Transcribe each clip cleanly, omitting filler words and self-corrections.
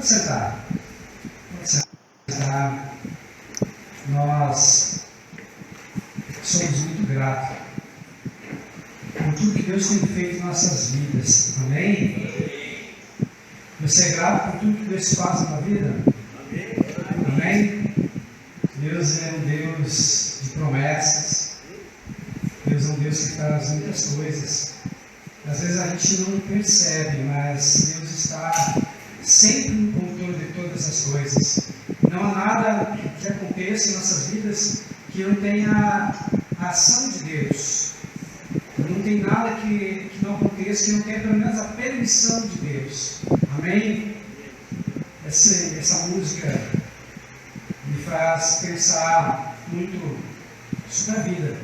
Pode sentar. Pode sentar. Nós somos muito gratos por tudo que Deus tem feito em nossas vidas. Amém? Você é grato por tudo que Deus faz na vida? Amém? Deus é um Deus de promessas. Deus é um Deus que faz muitas coisas. Às vezes a gente não percebe, mas Deus está sempre no controle de todas as coisas. Não há nada que aconteça em nossas vidas que não tenha a ação de Deus. Não tem nada que não aconteça que não tenha pelo menos a permissão de Deus. Amém? Essa música me faz pensar muito sobre a vida,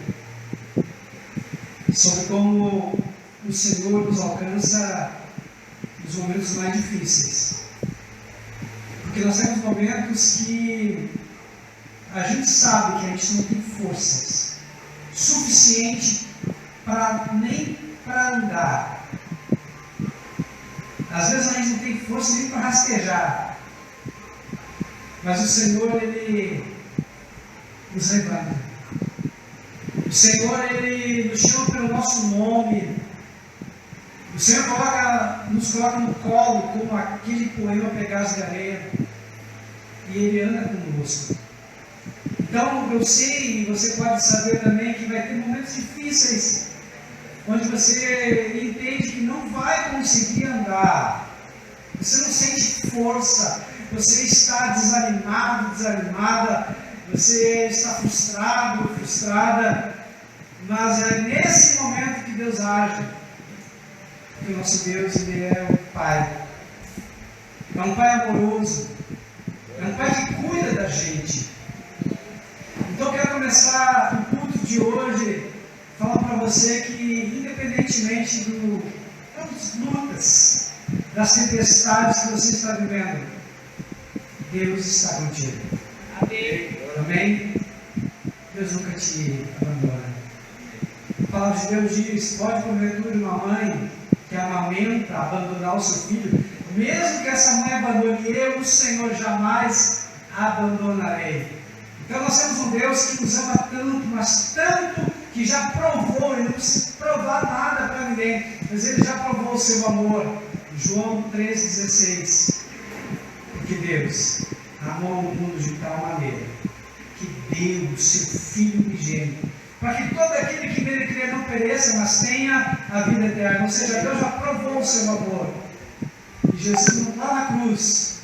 sobre como o Senhor nos alcança nos momentos mais difíceis. Porque nós temos momentos que a gente sabe que a gente não tem forças suficiente nem para andar. Às vezes a gente não tem força nem para rastejar. Mas o Senhor, Ele nos levanta. O Senhor, Ele nos chama pelo nosso nome. O Senhor nos coloca no colo como aquele poema Pegaso de Areia. E Ele anda conosco. Então eu sei, e você pode saber também, que vai ter momentos difíceis, onde você entende que não vai conseguir andar. Você não sente força. Você está desanimado, desanimada. Você está frustrado, frustrada. Mas é nesse momento que Deus age. Porque o nosso Deus, Ele é o Pai. É um Pai amoroso. É um Pai que cuida da gente. Então eu quero começar o culto de hoje falando para você que, independentemente das lutas, das tempestades que você está vivendo, Deus está contigo. Amém? Amém? Deus nunca te abandona. A palavra de Deus diz: pode porventura uma mãe que amamenta abandonar o seu filho? Mesmo que essa mãe abandone, eu, o Senhor, jamais abandonarei. Então nós temos um Deus que nos ama tanto, mas tanto, que já provou, Ele não precisa provar nada para ninguém, mas Ele já provou o seu amor. João 3,16. Porque Deus amou o mundo de tal maneira que deu o seu Filho unigênito, para que todo aquele que nele crê não pereça, mas tenha a vida eterna. Ou seja, Deus já provou o seu amor. E Jesus, lá na cruz,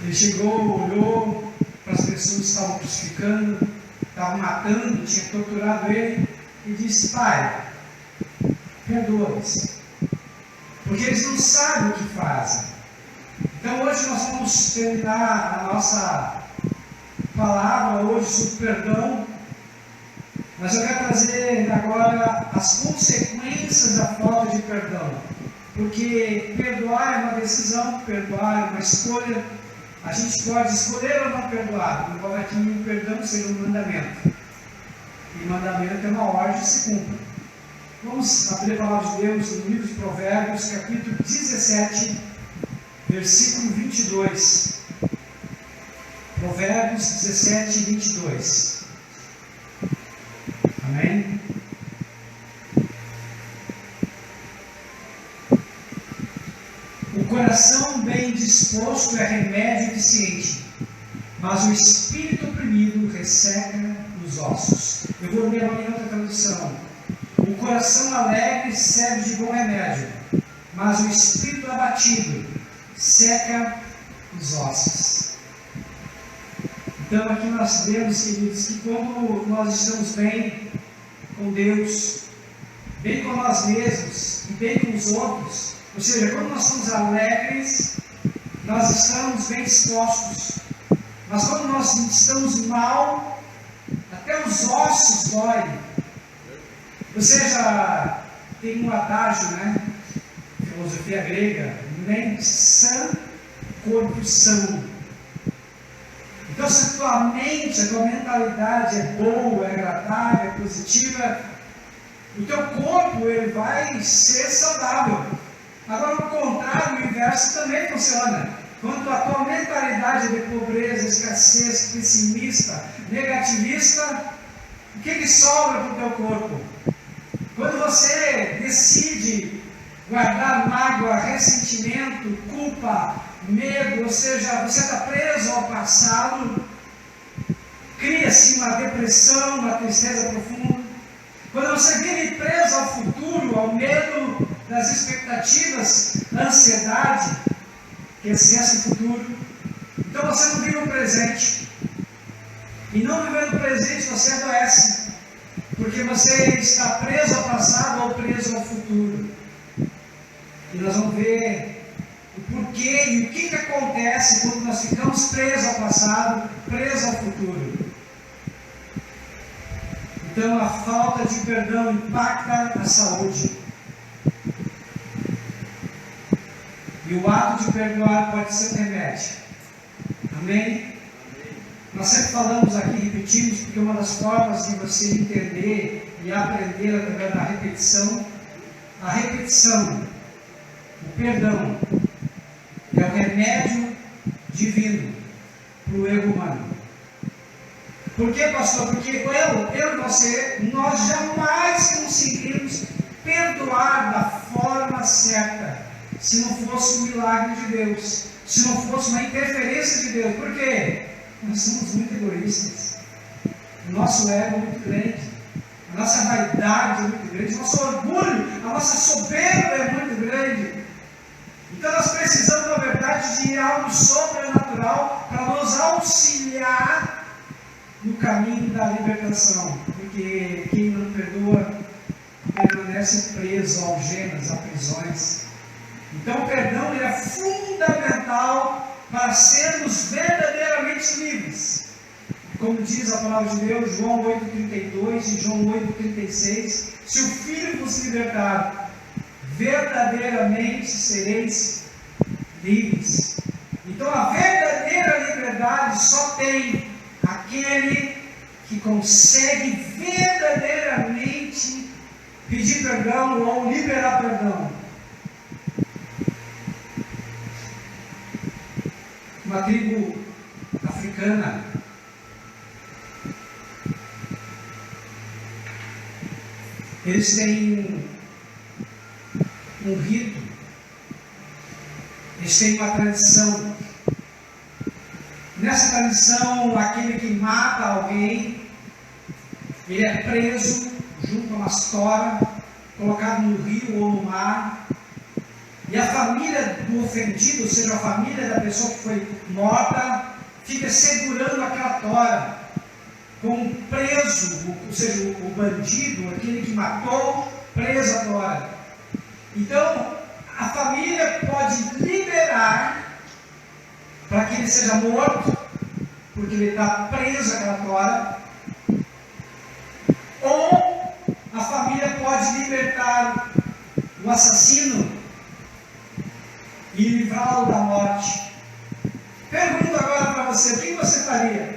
Ele chegou, olhou para as pessoas que estavam crucificando, estavam matando, tinha torturado Ele, e disse: Pai, perdoa-os, porque eles não sabem o que fazem. Então hoje nós vamos terminar a nossa palavra hoje sobre perdão, mas eu quero trazer agora as consequências da falta de perdão, porque perdoar é uma decisão, perdoar é uma escolha. A gente pode escolher ou não perdoar, embora que o perdão seja um mandamento, e mandamento é uma ordem que se cumpre. Vamos abrir a palavra de Deus no livro de Provérbios, capítulo 17, versículo 22. Provérbios 17, 22. Amém? O coração bem disposto é remédio eficiente, mas o espírito oprimido resseca os ossos. Eu vou ler em outra tradução. O coração alegre serve de bom remédio, mas o espírito abatido seca os ossos. Então aqui nós vemos, queridos, que quando nós estamos bem com Deus, bem com nós mesmos e bem com os outros, ou seja, quando nós estamos alegres, nós estamos bem dispostos. Mas quando nós estamos mal, até os ossos doem. Você já tem um adágio, né? Filosofia grega: mente sã, corpo são. Então, se a tua mente, a tua mentalidade é boa, é agradável, é positiva, o teu corpo ele vai ser saudável. Agora, o contrário, o inverso também funciona. Quando a tua mentalidade de pobreza, escassez, pessimista, negativista, o que sobra para o teu corpo? Quando você decide guardar mágoa, ressentimento, culpa, medo, ou seja, você está preso ao passado, cria-se uma depressão, uma tristeza profunda. Quando você vive preso ao futuro, ao medo das expectativas, ansiedade, que é excesso futuro, então você não vive o presente. E não vivendo o presente, você adoece, porque você está preso ao passado ou preso ao futuro. E nós vamos ver o porquê e o que acontece quando nós ficamos presos ao passado, presos ao futuro. Então a falta de perdão impacta a saúde. E o ato de perdoar pode ser um remédio. Amém? Nós sempre falamos aqui, repetimos, porque uma das formas de você entender e aprender através da repetição, o perdão é o remédio divino para o erro humano. Por que, pastor? Porque eu e você, nós jamais conseguimos perdoar da forma certa, se não fosse um milagre de Deus, se não fosse uma interferência de Deus. Por quê? Nós somos muito egoístas, o nosso ego é muito grande, a nossa vaidade é muito grande, o nosso orgulho, a nossa soberba é muito grande. Então nós precisamos, na verdade, de algo sobrenatural para nos auxiliar no caminho da libertação, porque quem não perdoa permanece preso a algemas, a prisões. Então o perdão é fundamental para sermos verdadeiramente livres. Como diz a palavra de Deus, João 8,32 e João 8,36, se o Filho vos libertar, verdadeiramente sereis livres. Então a verdadeira liberdade só tem aquele que consegue verdadeiramente pedir perdão ou liberar perdão. Uma tribo africana, eles têm um rito, eles têm uma tradição. Nessa tradição, aquele que mata alguém, ele é preso junto a uma estora, colocado no rio ou no mar, e a família do ofendido, ou seja, a família da pessoa que foi morta, fica segurando aquela tora, como preso, ou seja, o bandido, aquele que matou, preso a tora. Então, a família pode liberar para que ele seja morto, porque ele está preso àquela tora, ou a família pode libertar o assassino e livrá-lo da morte. Pergunto agora para você, o que você faria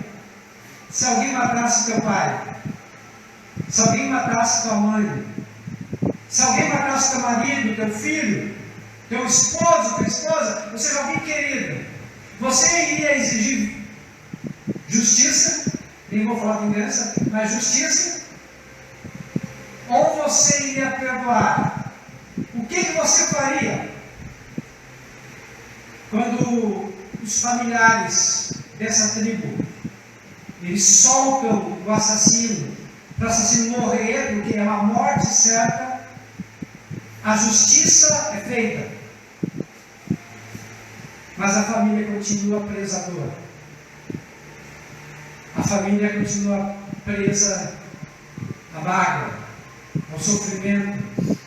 se alguém matasse teu pai? Se alguém matasse tua mãe? Se alguém matasse teu marido, teu filho, teu esposo, tua esposa, ou seja, alguém querido, você iria exigir justiça? Nem vou falar vingança, mas justiça? Ou você iria perdoar? O que você faria quando os familiares dessa tribo, eles soltam o assassino, para o assassino morrer, porque é uma morte certa, a justiça é feita, mas a família continua presa à dor, a família continua presa à mágoa, ao sofrimento,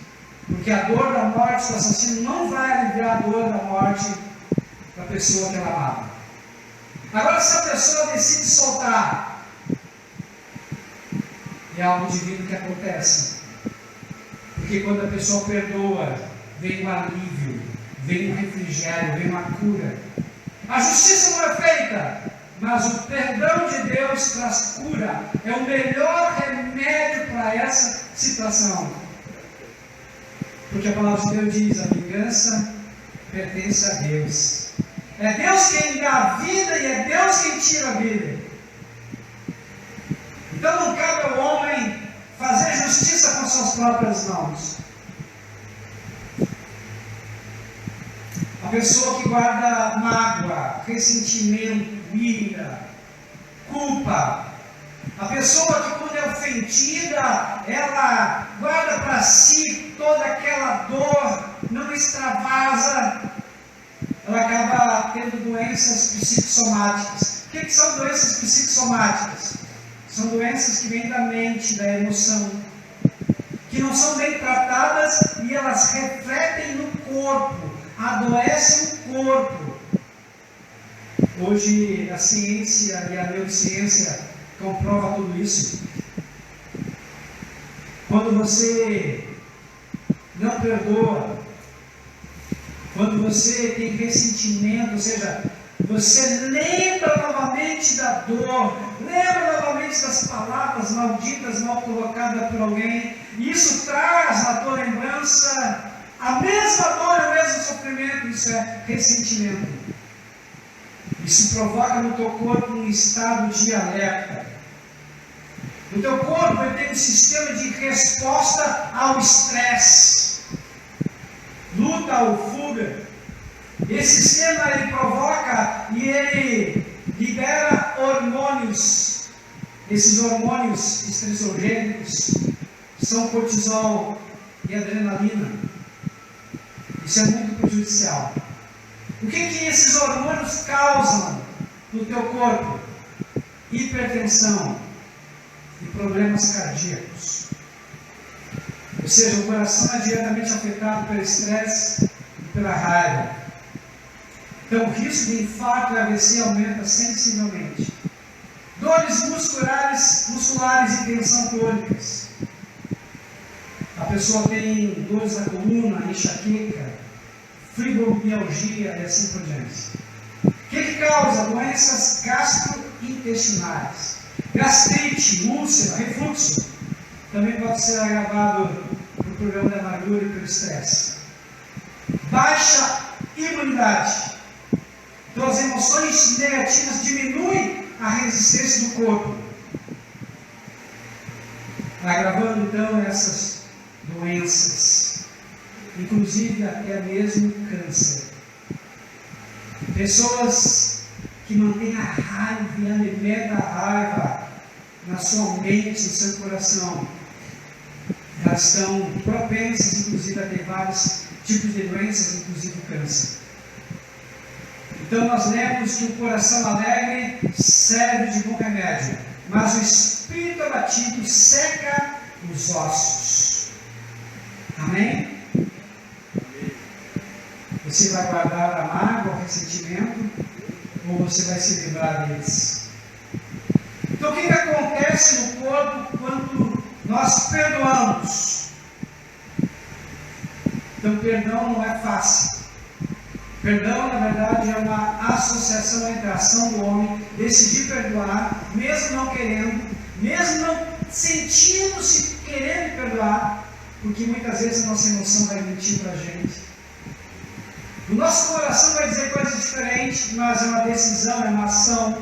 porque a dor da morte do assassino não vai aliviar a dor da morte da pessoa que ela amava. Agora, se a pessoa decide soltar, é algo divino que acontece, porque quando a pessoa perdoa, vem um alívio, vem um refrigério, vem uma cura. A justiça não é feita, mas o perdão de Deus traz cura, é o melhor remédio para essa situação. Porque a palavra de Deus diz: a vingança pertence a Deus. É Deus quem dá a vida e é Deus quem tira a vida. Então não cabe ao homem fazer justiça com suas próprias mãos. A pessoa que guarda mágoa, ressentimento, ira, culpa, a pessoa que quando é ofendida, ela guarda para si toda aquela dor, não extravasa, ela acaba tendo doenças psicossomáticas. O que são doenças psicossomáticas? São doenças que vêm da mente, da emoção, que não são bem tratadas e elas refletem no corpo, adoecem o corpo. Hoje a ciência e a neurociência comprova tudo isso. Quando você não perdoa, quando você tem ressentimento, ou seja, você lembra novamente da dor, lembra novamente das palavras malditas, mal colocadas por alguém, e isso traz na tua lembrança a mesma dor, o mesmo sofrimento. Isso é ressentimento. Isso provoca no teu corpo um estado de alerta. O teu corpo tem um sistema de resposta ao estresse, luta ou fuga. Esse sistema ele provoca e ele libera hormônios. Esses hormônios estressogênicos são cortisol e adrenalina. Isso é muito prejudicial. O que esses hormônios causam no teu corpo? Hipertensão e problemas cardíacos. Ou seja, o coração é diretamente afetado pelo estresse e pela raiva. Então o risco de infarto e AVC aumenta sensivelmente. Dores musculares e tensão crônicas. A pessoa tem dores na coluna, enxaqueca, fibromialgia e assim por diante. O que causa? Doenças gastrointestinais, gastrite, úlcera, refluxo. Também pode ser agravado por problema da amargura e pelo estresse. Baixa imunidade. Então as emoções negativas diminuem a resistência do corpo, agravando então essas doenças, inclusive até mesmo câncer. Pessoas que mantêm a raiva e alimentam a raiva na sua mente, no seu coração, elas estão propensas inclusive a ter vários tipos de doenças, inclusive câncer. Então nós lemos que o coração alegre serve de bom remédio, mas o espírito abatido seca os ossos. Amém? Você vai guardar a mágoa, o ressentimento, ou você vai se livrar deles? Então o que acontece no corpo quando nós perdoamos? Então perdão não é fácil. Perdão, na verdade, é uma associação entre a ação do homem, decidir perdoar, mesmo não querendo, mesmo não sentindo-se querendo perdoar, porque muitas vezes a nossa emoção vai mentir para a gente. O nosso coração vai dizer coisas diferentes, mas é uma decisão, é uma ação.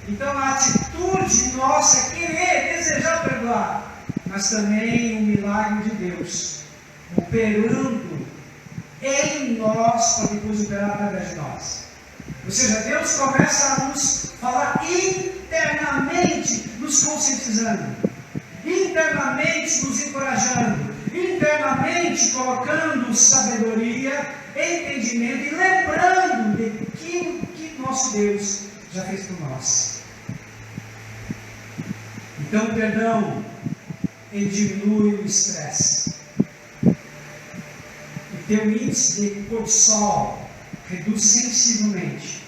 Então a atitude nossa é querer, desejar perdoar, mas também um milagre de Deus, operando em nós para depois operar através de nós. Ou seja, Deus começa a nos falar internamente, nos conscientizando, internamente nos encorajando, internamente colocando sabedoria, entendimento e lembrando de que nosso Deus já fez por nós. Então o perdão, ele diminui o estresse. Teu índice de cortisol reduz sensivelmente.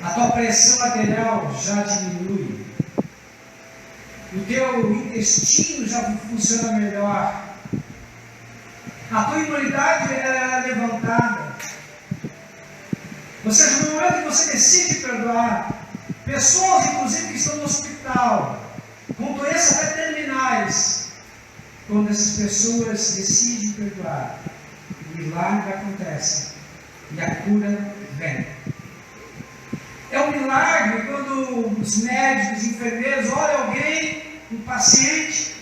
A tua pressão arterial já diminui. O teu intestino já funciona melhor. A tua imunidade é levantada. Ou seja, no momento que você decide perdoar, pessoas inclusive que estão no hospital, com doenças até terminais, quando essas pessoas decidem perdoar, o milagre acontece e a cura vem. É um milagre quando os médicos, os enfermeiros olham alguém, um paciente,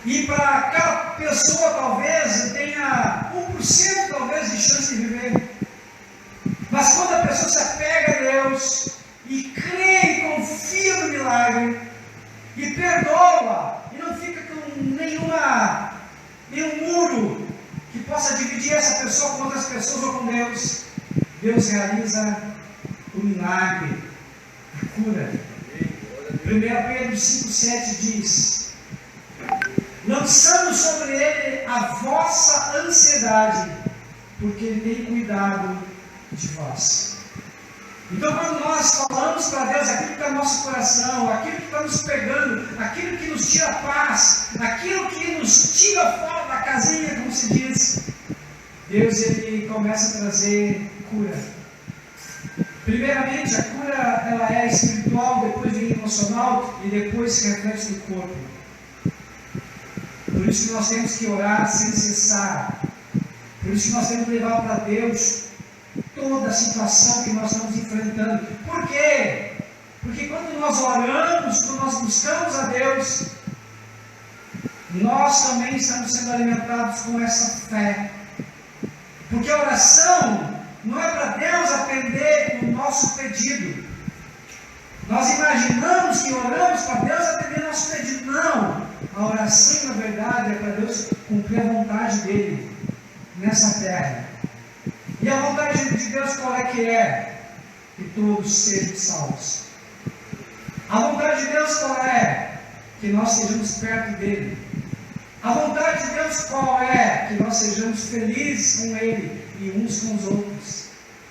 e para aquela pessoa talvez tenha 1% talvez de chance de viver. Mas quando a pessoa se apega a Deus e crê e confia no milagre e perdoa e não fica com nenhum muro que possa dividir essa pessoa com outras pessoas ou com Deus, Deus realiza o milagre, a cura. 1 Pedro 5,7 diz: lançando sobre ele a vossa ansiedade, porque ele tem cuidado de vós. Então, quando nós falamos para Deus aquilo que está no nosso coração, aquilo que está nos pegando, aquilo que nos tira paz, aquilo que nos tira fora da casinha, como se diz, Deus ele começa a trazer cura. Primeiramente, a cura ela é espiritual, depois vem emocional e depois se reflete no corpo. Por isso que nós temos que orar sem cessar. Por isso que nós temos que levar para Deus toda a situação que nós estamos enfrentando. Por quê? Porque quando nós oramos, quando nós buscamos a Deus, nós também estamos sendo alimentados com essa fé. Porque a oração não é para Deus atender o nosso pedido. Nós imaginamos que oramos para Deus atender nosso pedido. Não! A oração, na verdade, é para Deus cumprir a vontade dEle nessa terra. E a vontade de Deus qual é que é? Que todos sejam salvos. A vontade de Deus qual é? Que nós sejamos perto dEle. A vontade de Deus qual é? Que nós sejamos felizes com Ele e uns com os outros.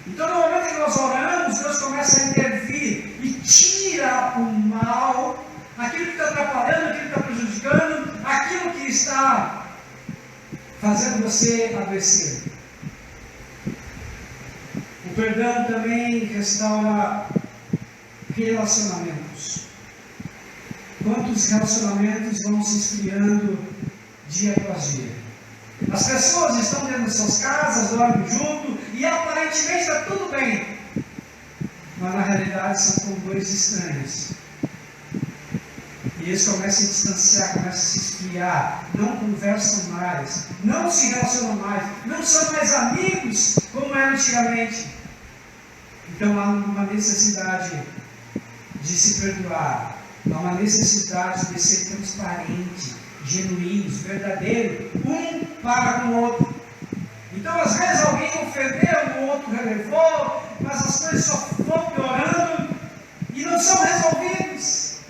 Então, no momento que nós oramos, Deus começa a intervir e tira o mal, aquilo que está atrapalhando, aquilo que está prejudicando, aquilo que está fazendo você adoecer. O perdão também restaura relacionamentos. Quantos relacionamentos vão se esfriando dia após dia? As pessoas estão dentro de suas casas, dormem junto e aparentemente está tudo bem, mas na realidade são como dois estranhos. E eles começam a se distanciar, começam a se esfriar, não conversam mais, não se relacionam mais, não são mais amigos como era antigamente. Então há uma necessidade de se perdoar, há uma necessidade de ser transparente, genuínos, verdadeiro, um para com o outro. Então às vezes alguém ofendeu, o outro relevou, mas as coisas só vão piorando e não são resolvidas.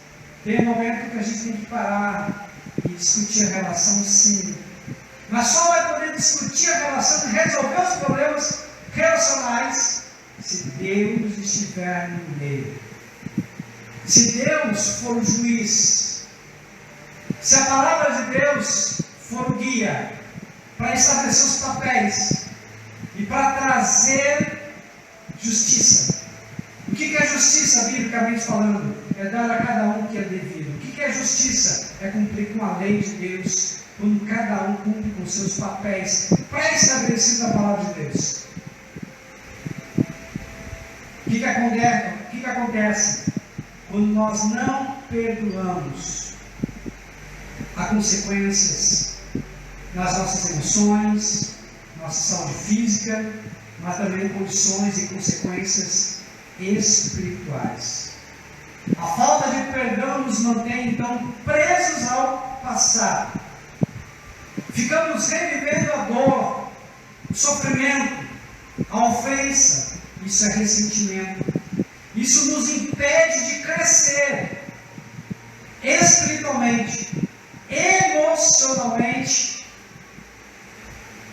Tem um momento que a gente tem que parar e discutir a relação, sim. Mas só vai poder discutir a relação e resolver os problemas relacionais se Deus estiver no meio. Se Deus for o juiz, se a palavra de Deus for o guia para estabelecer os papéis e para trazer justiça. O que é justiça, biblicamente falando? É dar a cada um o que é devido. O que é justiça? É cumprir com a lei de Deus, quando cada um cumpre com seus papéis pré-estabelecidos na palavra de Deus. O que acontece? Quando nós não perdoamos, há consequências nas nossas emoções, nossa saúde física, mas também condições e consequências espirituais. A falta de perdão nos mantém então presos ao passado. Ficamos revivendo a dor, o sofrimento, a ofensa. Isso é ressentimento. Isso nos impede de crescer espiritualmente, emocionalmente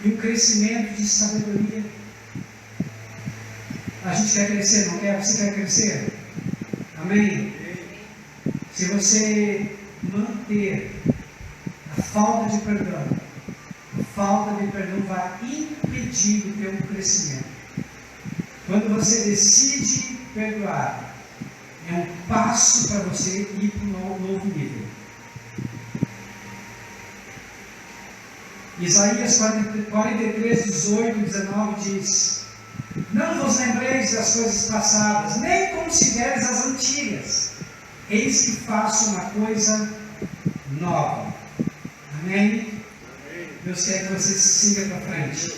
e um crescimento de sabedoria. A gente quer crescer, não quer? Você quer crescer? Amém? Se você manter a falta de perdão vai impedir o teu crescimento. Quando você decide perdoar, é um passo para você ir para um novo nível. Isaías 43, 18 e 19 diz: não vos lembreis das coisas passadas, nem considereis as antigas. Eis que faço uma coisa nova. Amém? Deus quer que você siga para frente.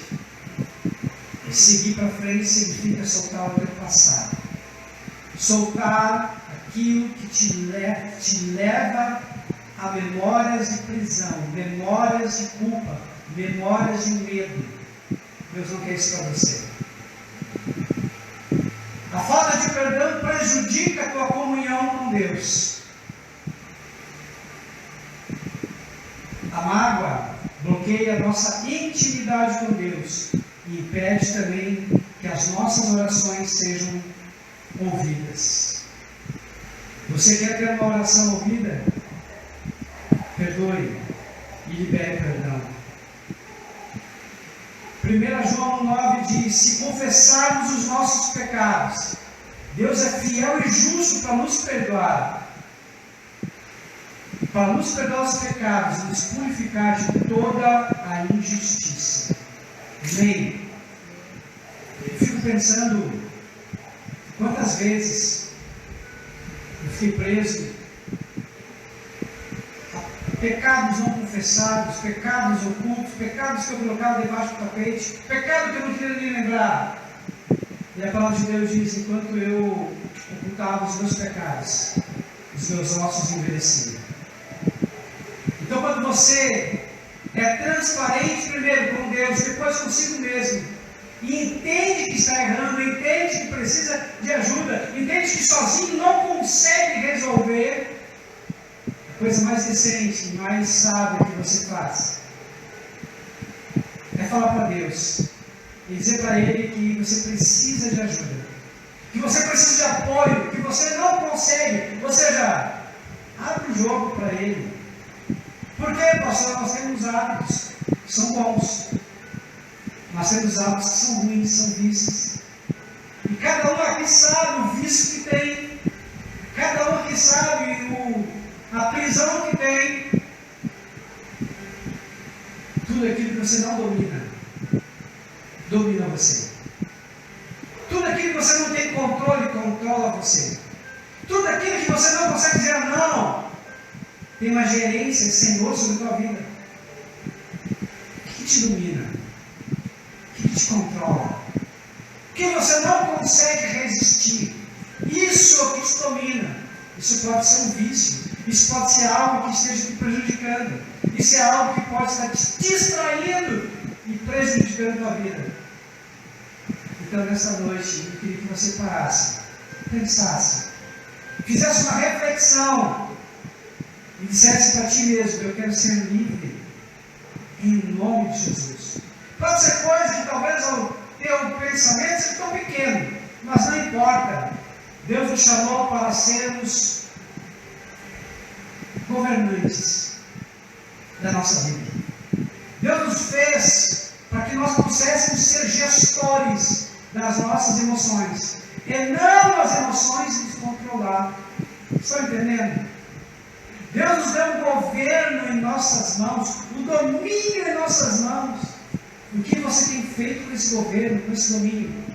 E seguir para frente significa soltar o teu passado. Soltar aquilo que te leva a memórias de prisão, memórias de culpa, memórias de medo. Deus não quer isso para você. A falta de perdão prejudica a tua comunhão com Deus. A mágoa bloqueia a nossa intimidade com Deus e impede também que as nossas orações sejam ouvidas. Você quer ter uma oração ouvida? Perdoe e libere perdão. 1 João 9 diz: se confessarmos os nossos pecados, Deus é fiel e justo para nos perdoar os pecados e nos purificar de toda a injustiça. Amém? Eu fico pensando quantas vezes eu fiquei preso a pecados não confessados, pecados ocultos, pecados que eu colocava debaixo do tapete, pecado que eu não queria nem lembrar. E a palavra de Deus diz: enquanto eu ocultava os meus pecados, os meus ossos envelheciam. Então, quando você é transparente primeiro com Deus, depois consigo mesmo, e entende que está errando, entende que precisa de ajuda, entende que sozinho não consegue resolver, a coisa mais decente, mais sábia que você faz é falar para Deus e dizer para Ele que você precisa de ajuda, que você precisa de apoio, que você não consegue, ou seja, abre o jogo para Ele. Porque, pastor, nós temos hábitos que são bons, nós temos hábitos que são ruins, são vícios, e cada um aqui sabe o vício que tem, cada um aqui sabe a prisão que tem. Tudo aquilo que você não domina, domina você. Tudo aquilo que você não tem controle, controla você. Tudo aquilo que você não consegue dizer não, tem uma gerência, Senhor, sobre a tua vida. O que te domina? O que te controla? O que você não consegue resistir? Isso é o que te domina. Isso pode ser um vício. Isso pode ser algo que esteja te prejudicando. Isso é algo que pode estar te distraindo e prejudicando a tua vida. Então, nessa noite, eu queria que você parasse, pensasse, fizesse uma reflexão e dissesse para ti mesmo: eu quero ser livre em nome de Jesus. Pode ser coisa que talvez o teu pensamento seja tão pequeno, mas não importa. Deus nos chamou para sermos governantes da nossa vida. Deus nos fez para que nós pudéssemos ser gestores das nossas emoções e não as emoções nos controlar. Estão entendendo? Deus nos deu um governo em nossas mãos, um domínio em nossas mãos. O que você tem feito com esse governo, com esse domínio?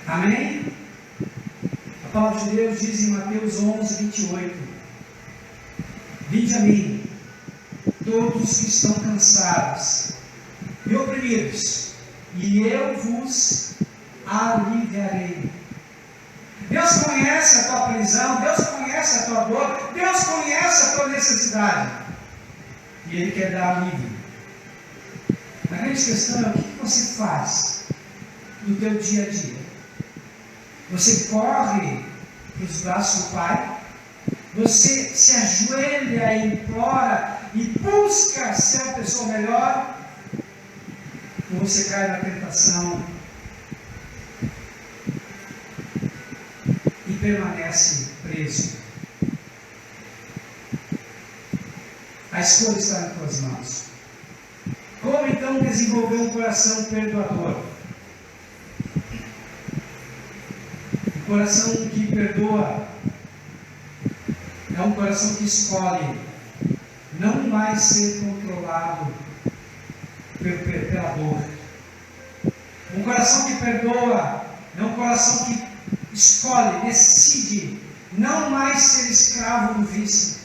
Amém? A palavra de Deus diz em Mateus 11, 28: vinde a mim, todos que estão cansados e oprimidos, e eu vos aliviarei. Deus conhece a tua prisão, Deus conhece a tua dor, Deus conhece a tua necessidade, e Ele quer dar alívio. A grande questão é: o que você faz no teu dia a dia? Você corre para os braços do Pai? Você se ajoelha e implora e busca ser uma pessoa melhor? Ou você cai na tentação e permanece preso? A escolha está nas tuas mãos. Como então desenvolver um coração perdoador? Um coração que perdoa é é um coração que escolhe não mais ser controlado pela dor. Um coração que perdoa é um coração que escolhe, decide não mais ser escravo do vício.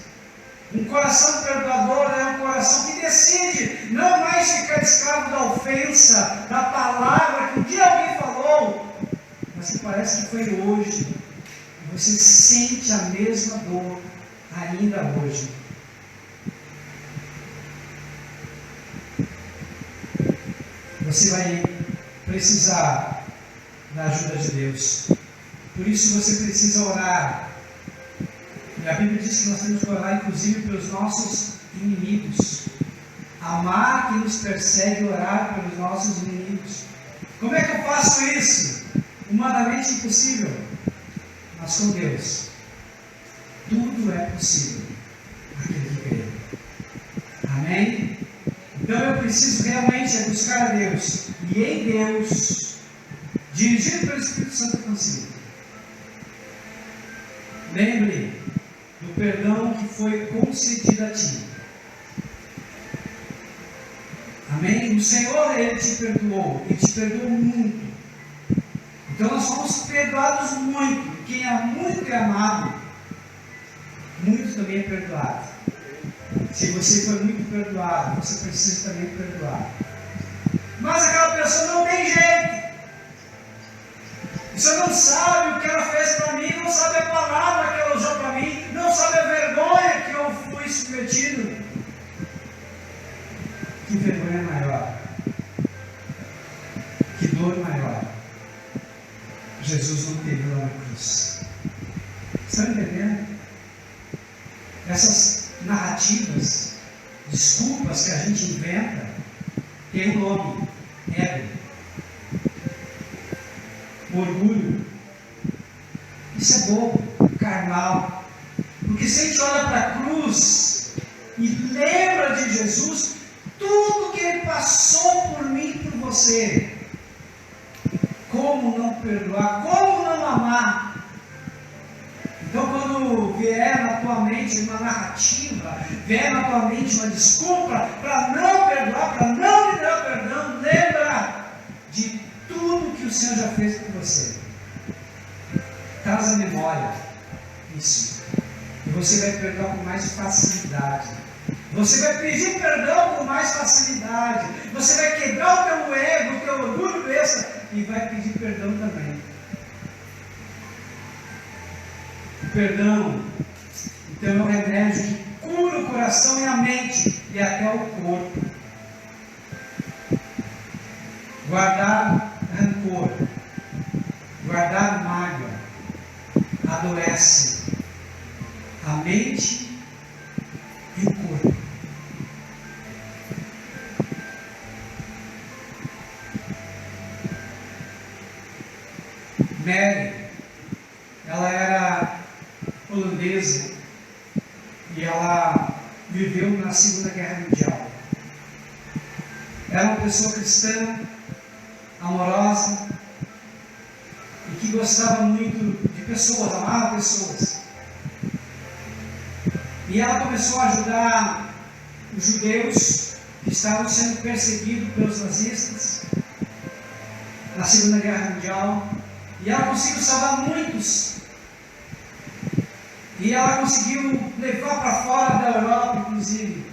Um coração perdoador é um coração que decide não mais ficar escravo da ofensa, da palavra que um dia alguém falou, mas que parece que foi hoje. E você sente a mesma dor ainda hoje. Você vai precisar da ajuda de Deus. Por isso você precisa orar. E a Bíblia diz que nós temos que orar, inclusive, pelos nossos inimigos. Amar quem nos persegue e orar pelos nossos inimigos. Como é que eu faço isso? Humanamente impossível. Mas com Deus, tudo é possível. Aquele que crê. Amém? Então eu preciso realmente buscar a Deus. E em Deus, dirigido pelo Espírito Santo, eu consigo. Lembre do perdão que foi concedido a ti. Amém? O Senhor, Ele te perdoou. Ele te perdoou muito. Então nós fomos perdoados muito. Quem é muito é amado, muito também é perdoado. Se você foi muito perdoado, você precisa também perdoar. Mas aquela pessoa não tem jeito. Você não sabe o que ela fez para mim, não sabe a palavra que ela usou para mim, não sabe a vergonha que eu fui submetido. Que vergonha maior? Que dor maior? Jesus não teve lá na cruz. Estão entendendo? Essas narrativas, desculpas que a gente inventa, tem um nome: ego, orgulho. Isso é bobo, carnal. Porque se a gente olha para a cruz e lembra de Jesus, tudo que Ele passou por mim e por você, como não perdoar, como não amar? Então, quando vier na tua mente uma narrativa, vier na tua mente uma desculpa para não perdoar, para não lhe dar perdão, lembra de tudo que o Senhor já fez por você. Traz a memória isso. E você vai perdoar com mais facilidade. Você vai pedir perdão com mais facilidade. Você vai quebrar o teu ego, o teu orgulho besta, e vai pedir perdão também. O perdão, então, é um remédio que cura o coração e a mente e até o corpo. Guardar rancor, guardar mágoa, adoece a mente e o corpo. Mary, ela era holandesa e ela viveu na Segunda Guerra Mundial. Era uma pessoa cristã, amorosa e que gostava muito de pessoas, amava pessoas. E ela começou a ajudar os judeus que estavam sendo perseguidos pelos nazistas na Segunda Guerra Mundial. E ela conseguiu salvar muitos. E ela conseguiu levar para fora da Europa, inclusive.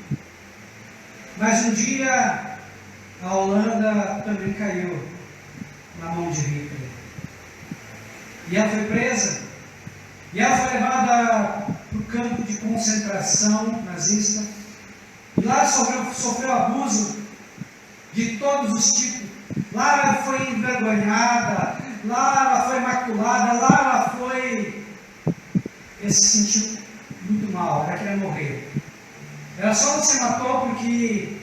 Mas um dia a Holanda também caiu na mão de Hitler. E ela foi presa. E ela foi levada para o campo de concentração nazista. E lá sofreu abuso de todos os tipos. Lá ela foi envergonhada. Lá ela foi maculada. Lá ela se sentiu muito mal. Ela queria morrer. Ela só não se matou porque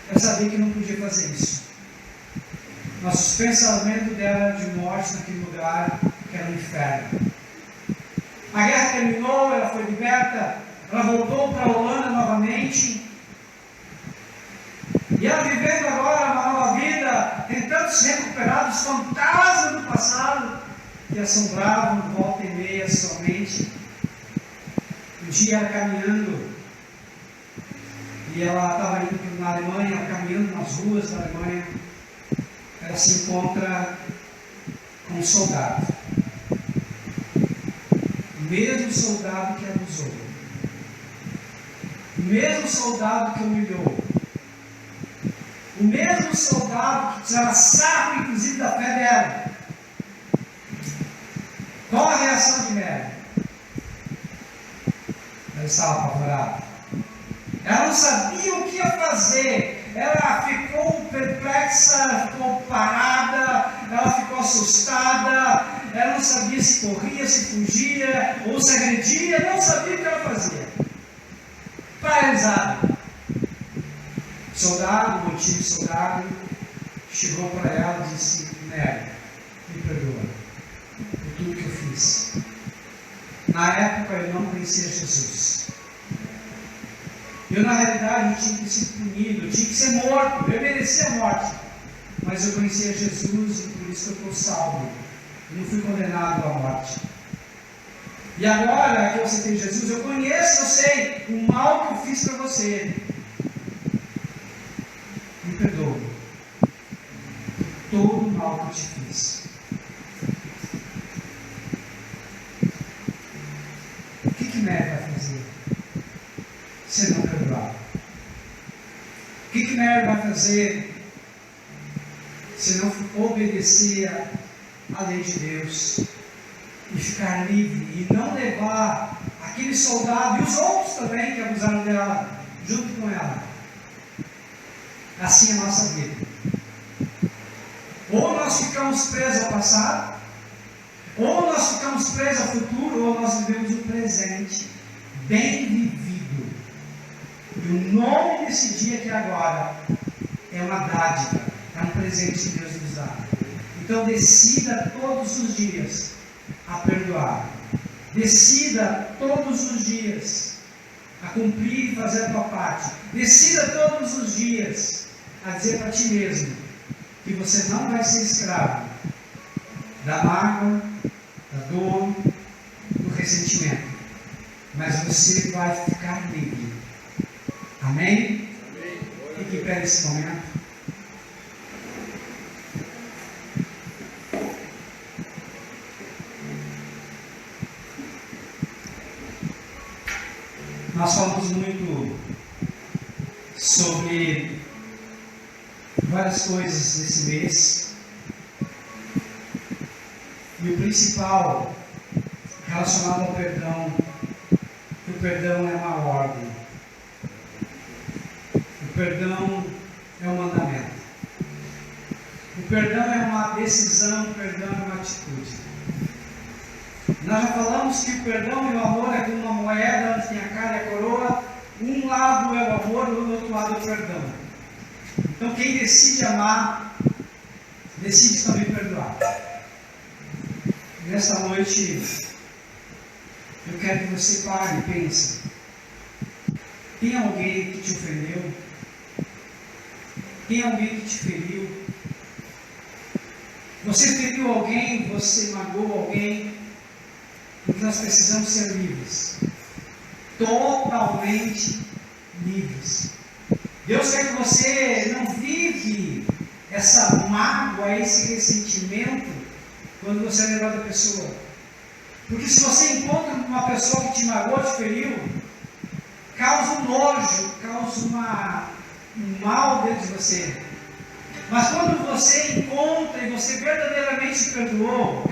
ela sabia que não podia fazer isso. Nosso pensamento dela de morte naquele lugar, que era o inferno. A guerra terminou, ela foi liberta, ela voltou para a Holanda novamente. E ela vivendo agora uma nova vida, tentando se recuperar dos fantasmas do passado, que assombravam volta e meia somente. Um dia ela caminhando, e ela estava indo na Alemanha, caminhando nas ruas da Alemanha, ela se encontra com um soldado. O mesmo soldado que abusou. O mesmo soldado que humilhou. O mesmo soldado que tirava sarro, inclusive, da fé dela. Qual a reação de Mary? Ela estava apavorada. Ela não sabia o que ia fazer. Ela ficou perplexa, ficou parada, ela ficou assustada. Ela não sabia se corria, se fugia ou se agredia. Não sabia o que ela fazia. Paralisada. Soldado, o antigo soldado, chegou para ela e disse: Mary, me perdoa por tudo que eu fiz. Na época eu não conhecia Jesus. Eu, na realidade, tinha que ser punido, eu tinha que ser morto, eu merecia a morte. Mas eu conhecia Jesus e por isso que eu estou salvo. Eu não fui condenado à morte. E agora que você tem Jesus, eu conheço, eu sei o mal que eu fiz para você. Me perdoa por todo o mal que eu te fiz. O que Mary vai fazer se não perdoar? O que Mary vai fazer se não obedecer à lei de Deus e ficar livre e não levar aquele soldado e os outros também que abusaram dela junto com ela? Assim é a nossa vida. Ou nós ficamos presos ao passado, ou nós ficamos presos ao futuro, ou nós vivemos o presente bem vivido. E o nome desse dia que é agora é uma dádiva, é um presente que Deus nos dá. Então decida todos os dias a perdoar. Decida todos os dias a cumprir e fazer a tua parte. Decida todos os dias a dizer para ti mesmo que você não vai ser escravo da mágoa, da dor, do ressentimento, mas você vai ficar livre. Amém? Fique em pé nesse momento. Nós falamos muito sobre várias coisas nesse mês, e o principal relacionado ao perdão, que o perdão é uma ordem, o perdão é um mandamento, o perdão é uma decisão, o perdão é uma atitude. Nós já falamos que o perdão e o amor é como uma moeda, onde tem a cara e a coroa. Um lado é o amor, do outro lado é o perdão. Então quem decide amar, decide também perdoar. Nesta noite, eu quero que você pare e pense. Tem alguém que te ofendeu? Tem alguém que te feriu? Você feriu alguém? Você magoou alguém? Porque nós precisamos ser livres. Totalmente livres. Deus quer que você não vive essa mágoa, esse ressentimento quando você é levado da pessoa. Porque se você encontra uma pessoa que te magoou, te feriu, causa um nojo, causa um mal dentro de você. Mas quando você encontra e você verdadeiramente perdoou,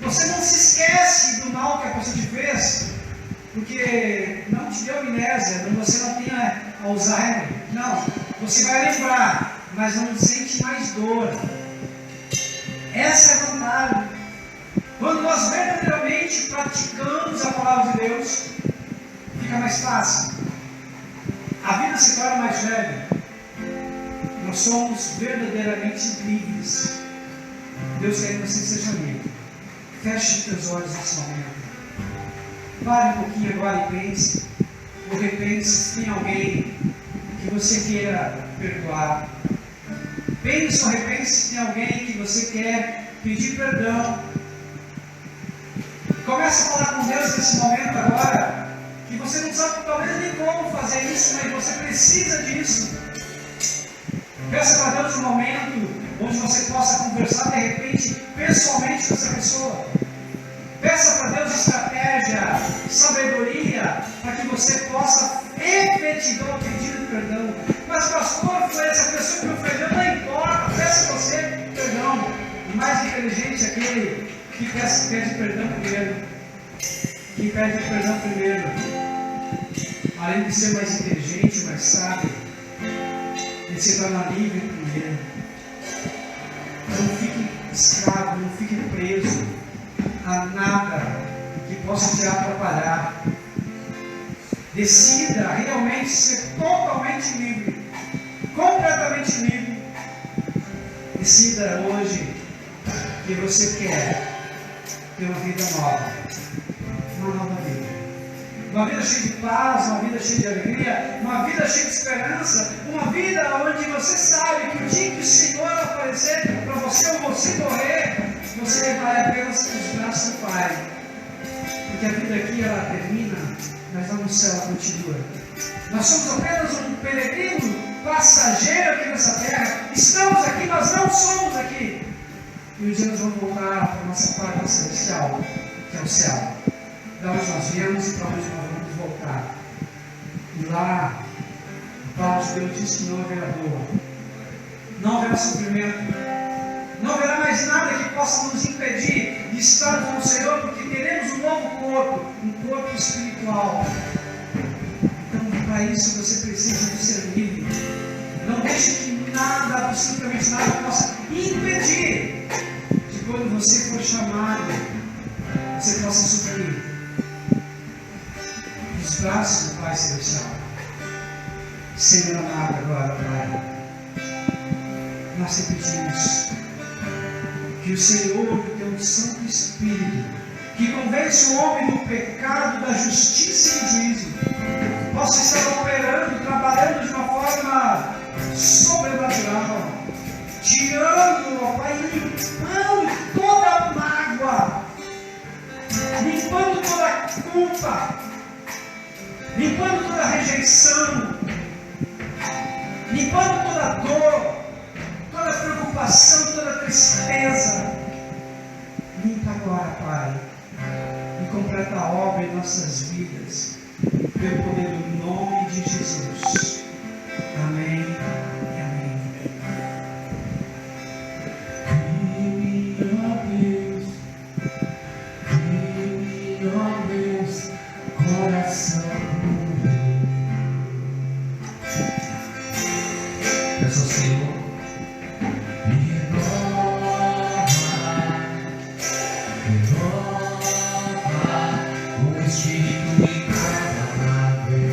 você não se esquece do mal que a pessoa te fez, porque não te deu amnésia, você não tem Alzheimer. Não, você vai lembrar, mas não sente mais dor. Essa é a vantagem. Quando nós verdadeiramente praticamos a palavra de Deus, fica mais fácil. A vida se torna mais leve. Nós somos verdadeiramente livres. Deus quer que você seja livre. Feche os teus olhos nesse momento. Pare um pouquinho agora e pense. Ou repense se tem alguém que você queira perdoar. Pense ou repense se tem alguém que você quer pedir perdão. Comece a falar com Deus nesse momento agora. que você não sabe talvez nem como fazer isso, mas você precisa disso. Peça para Deus um momento onde você possa conversar de repente, pessoalmente com essa pessoa. Peça para Deus estratégia, sabedoria, para que você possa efetivar o pedido de perdão. Mas pastor, foi essa pessoa que me ofendeu, não importa, peça você perdão. O mais inteligente é aquele que pede perdão primeiro. Que pede perdão primeiro. Além de ser mais inteligente, mais sábio, ele se torna livre primeiro. Não fique escravo, não fique preso a nada que possa te atrapalhar. Decida realmente ser totalmente livre, completamente livre. Decida hoje que você quer ter uma vida nova, uma nova vida. Uma vida cheia de paz, uma vida cheia de alegria, uma vida cheia de esperança, uma vida onde você sabe que o dia que o Senhor aparecer para você ou você morrer, você vai apenas nos braços do Pai. Porque a vida aqui ela termina, mas lá no céu ela continua. Nós somos apenas um peregrino passageiro aqui nessa terra. Estamos aqui, mas não somos aqui. E um dia nós vamos voltar para a nossa pátria celestial, que é o céu. Da onde nós viemos e para onde nós vamos voltar. E lá, a palavra de Deus diz que não haverá dor, não haverá sofrimento, não haverá mais nada que possa nos impedir de estar com o Senhor, porque teremos um novo corpo, um corpo espiritual. Então, para isso você precisa de ser livre. Não deixe que nada, absolutamente nada, possa impedir de quando você for chamado, você possa subir nos braços do Pai Celestial. Senhor amado, agora, Pai, nós te pedimos que o Senhor, o teu Santo Espírito, que convence o homem do pecado, da justiça e do juízo, possa estar operando, trabalhando de uma forma sobrenatural, tirando, ó Pai, limpando toda a mágoa, limpando toda a culpa, limpando toda a rejeição, limpando toda a dor, toda a preocupação, toda a tristeza. Limpa agora, Pai, e completa a obra em nossas vidas, pelo poder do nome de Jesus. Amém e amém. Crime, ó Deus, coração. Peço ao Senhor, renova o Espírito em cada nave.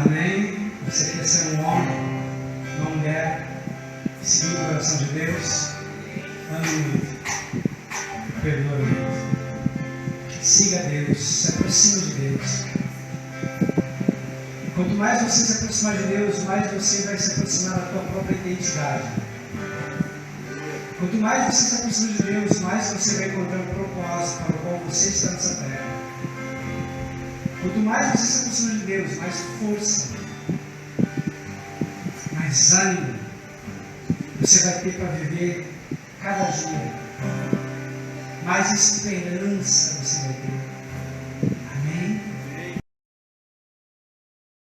Amém? Você quer ser um homem, uma mulher, seguindo o coração de Deus? Ame muito, perdoe muito. Siga Deus, se aproxime de Deus. Quanto mais você se aproximar de Deus, mais você vai se aproximar da tua própria identidade. Quanto mais você se aproxima de Deus, mais você vai encontrar o propósito para o qual você está nessa terra. Quanto mais você se aproxima de Deus, mais força, mais ânimo você vai ter para viver cada dia. Mais esperança você vai ter.